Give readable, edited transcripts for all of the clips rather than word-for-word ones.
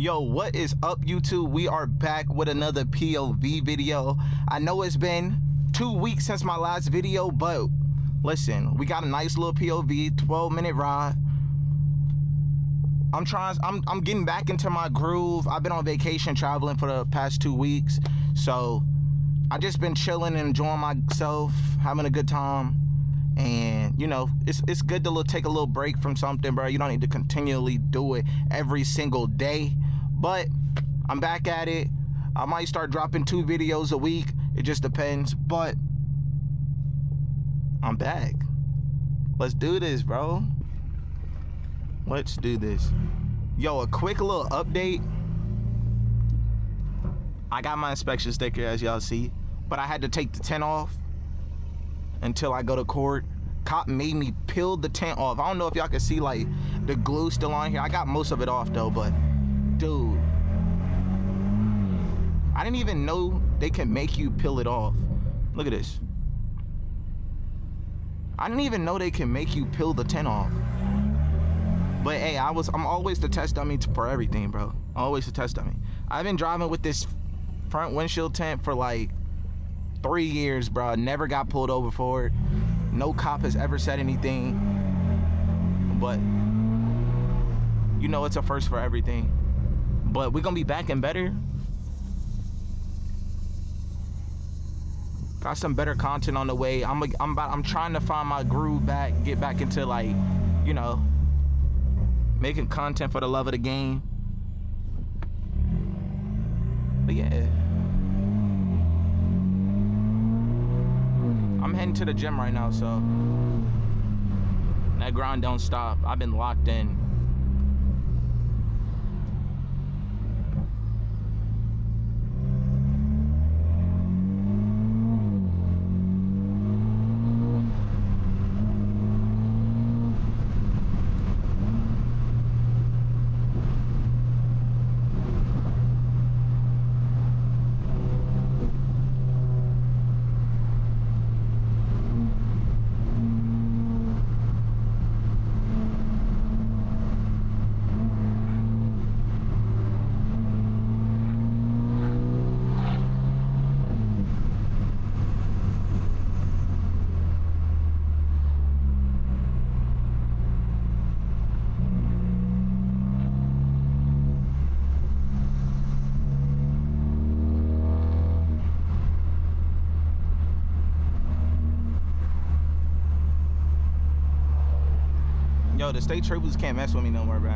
Yo, what is up, YouTube? We are back with another POV video. I know it's been 2 weeks since my last video, but listen, we got a nice little POV, 12-minute ride. I'm getting back into my groove. I've been on vacation traveling for the past 2 weeks, so I just been chilling and enjoying myself, having a good time. And you know, it's good to take a little break from something, bro. You don't need to continually do it every single day. But I'm back at it. I might start dropping 2 videos a week. It just depends. But I'm back. Let's do this, bro. Let's do this. Yo, a quick little update. I got my inspection sticker, as y'all see, but I had to take the tint off until I go to court. Cop made me peel the tint off. I don't know if y'all can see like the glue still on here. I got most of it off though, but dude, I didn't even know they can make you peel it off. Look at this. I didn't even know they can make you peel the tint off. But hey, I'm always the test dummy for everything, bro. Always the test dummy. I've been driving with this front windshield tint for like 3 years, bro. Never got pulled over for it. No cop has ever said anything. But you know, it's a first for everything. But we're gonna be back and better. Got some better content on the way. I'm trying to find my groove back, get back into, like, you know, making content for the love of the game. But yeah, I'm heading to the gym right now, so that grind don't stop. I've been locked in. Yo, the state troopers can't mess with me no more, bro.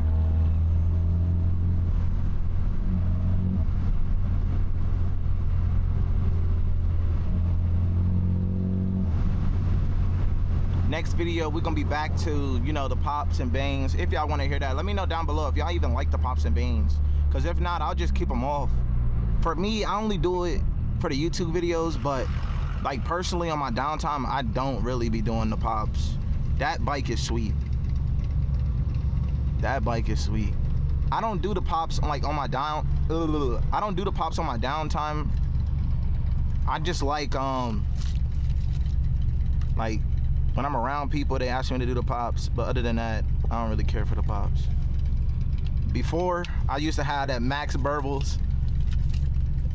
Next video, we're gonna be back to, you know, the pops and bangs. If y'all want to hear that, let me know down below if y'all even like the pops and bangs. Because if not, I'll just keep them off. For me, I only do it for the YouTube videos, but like personally on my downtime, I don't really be doing the pops. That bike is sweet. That bike is sweet. I don't do the pops like on my I don't do the pops on my downtime. I just like when I'm around people, they ask me to do the pops, but other than that, I don't really care for the pops. Before, I used to have that Max Burbles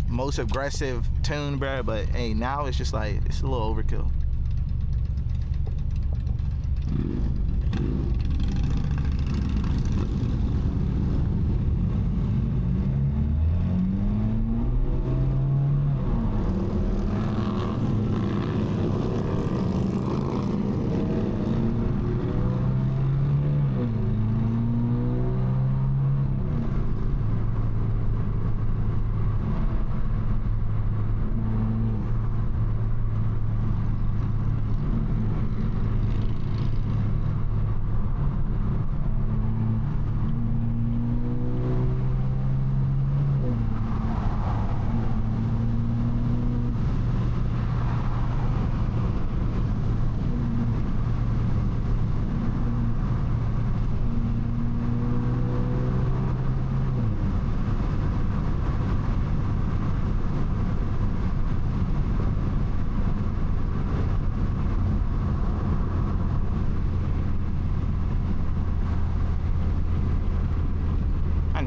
most aggressive tune, bro, but hey, now it's just like, it's a little overkill.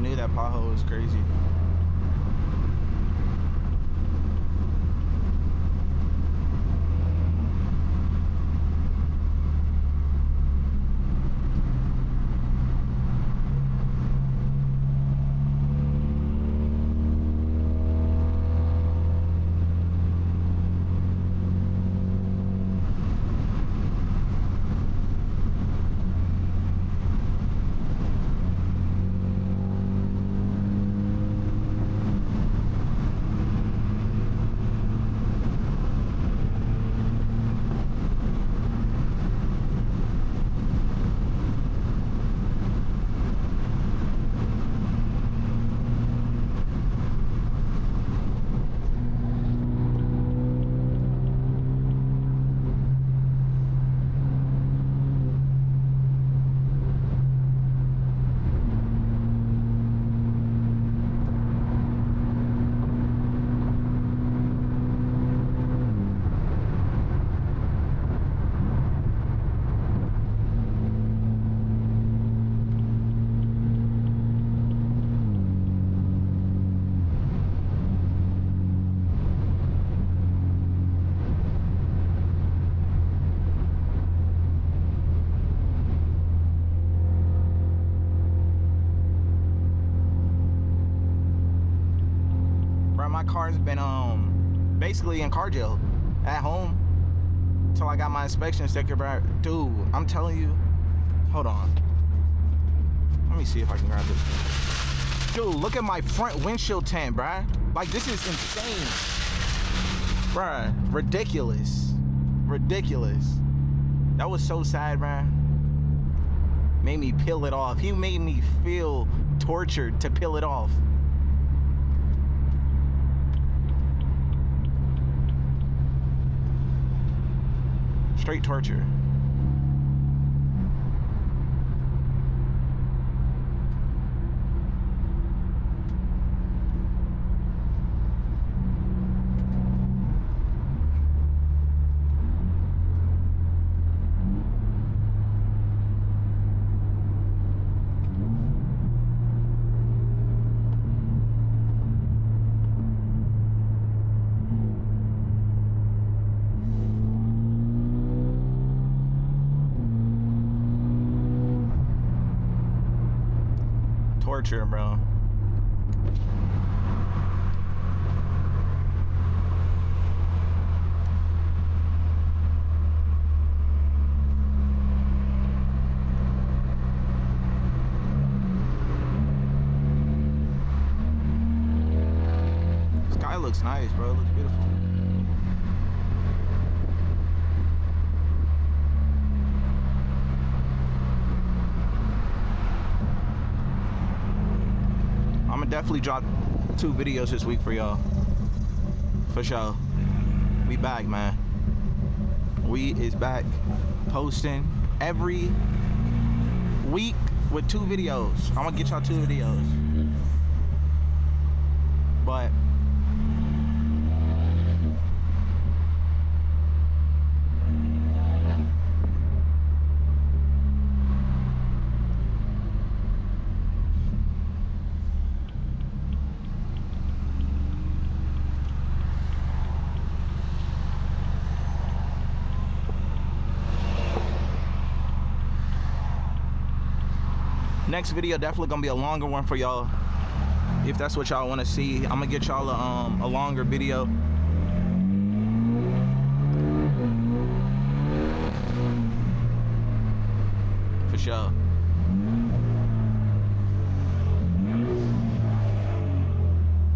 knew that pothole was crazy. My car's been basically in car jail at home till I got my inspection sticker, bro. Dude, I'm telling you, hold on, let me see if I can grab this. Dude, look at my front windshield tint, bruh. Like, this is insane, bruh. Ridiculous. That was so sad, bruh. Made me peel it off. He made me feel tortured to peel it off. Straight torture. Torture, bro. Sky looks nice, bro. It looks beautiful. Definitely drop 2 videos this week for y'all, for sure. We back, man. We is back posting every week with 2 videos. I'm gonna get y'all 2 videos, but next video definitely gonna be a longer one for y'all. If that's what y'all want to see, I'm gonna get y'all a longer video. For sure.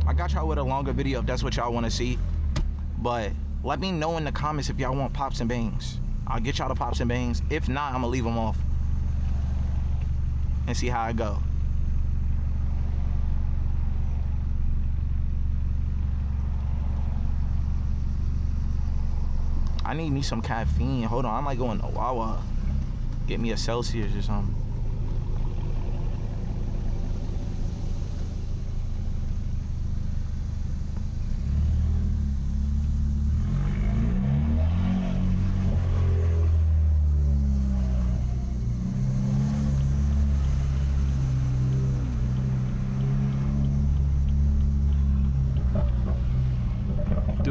I got y'all with a longer video if that's what y'all want to see. But let me know in the comments if y'all want pops and bangs. I'll get y'all the pops and bangs. If not, I'm gonna leave them off and see how it go. I need me some caffeine. Hold on, I might go in the Wawa. Get me a Celsius or something.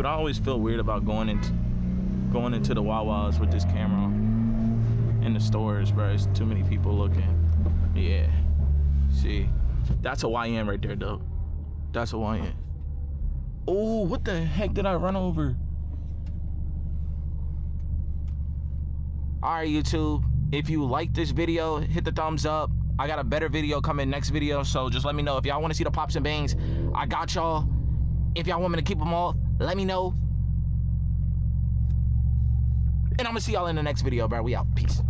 but I always feel weird about going into the Wawas with this camera in the stores, bro. It's too many people looking. Yeah. See, that's a YN right there, though. That's a YN. Oh, what the heck did I run over? All right, YouTube. If you like this video, hit the thumbs up. I got a better video coming next video, so just let me know. If y'all want to see the pops and bangs, I got y'all. If y'all want me to keep them all, let me know. And I'm gonna see y'all in the next video, bro. We out. Peace.